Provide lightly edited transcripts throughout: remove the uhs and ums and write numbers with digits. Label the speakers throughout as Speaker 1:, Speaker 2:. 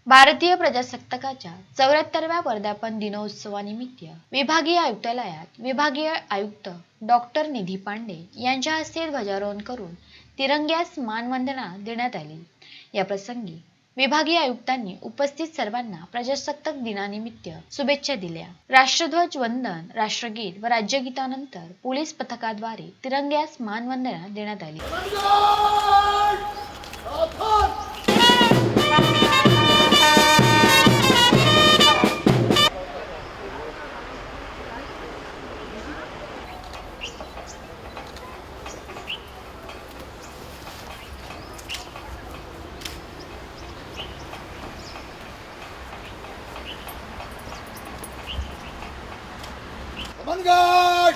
Speaker 1: भारतीय प्रजासत्ताकाच्या 74व्या वर्धापन दिनोत्सवानिमित्त विभागीय आयुक्तालयात विभागीय आयुक्त डॉक्टर निधी पांडे यांच्या हस्ते ध्वजारोहण करून तिरंग्यास मानवंदना देण्यात आली। या प्रसंगी विभागीय आयुक्तांनी उपस्थित सर्वांना प्रजासत्ताक दिनानिमित्त शुभेच्छा दिल्या। राष्ट्रध्वज वंदन, राष्ट्रगीत व राज्यगीतानंतर पोलीस पथकाद्वारे तिरंग्यास मानवंदना देण्यात आली।
Speaker 2: Mangan!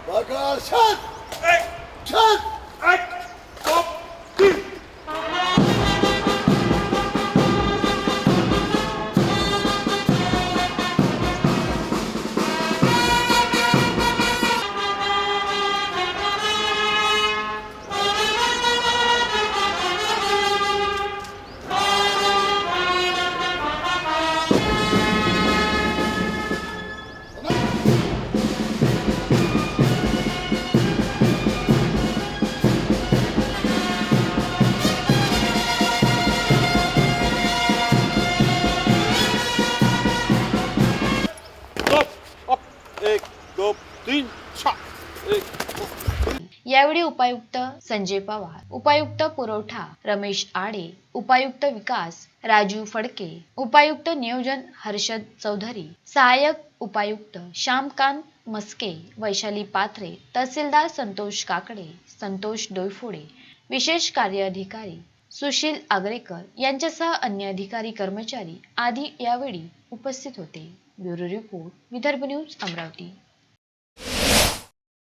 Speaker 2: Bakar shot! Shot! एक दो तीन
Speaker 1: यावेळी उपायुक्त संजय पवार, उपायुक्त पुरवठा रमेश आडे, उपायुक्त विकास राजू फडके, उपायुक्त नियोजन हर्षद चौधरी, सहाय्यक उपायुक्त श्यामकांत मस्के, वैशाली पाथरे, तहसीलदार संतोष काकडे, संतोष डोईफोडे, विशेष कार्य अधिकारी सुशील आगरेकर यांच्यासह अन्य अधिकारी कर्मचारी आदी यावेळी उपस्थित होते। Bureau report, Vidarbha news, Amravati.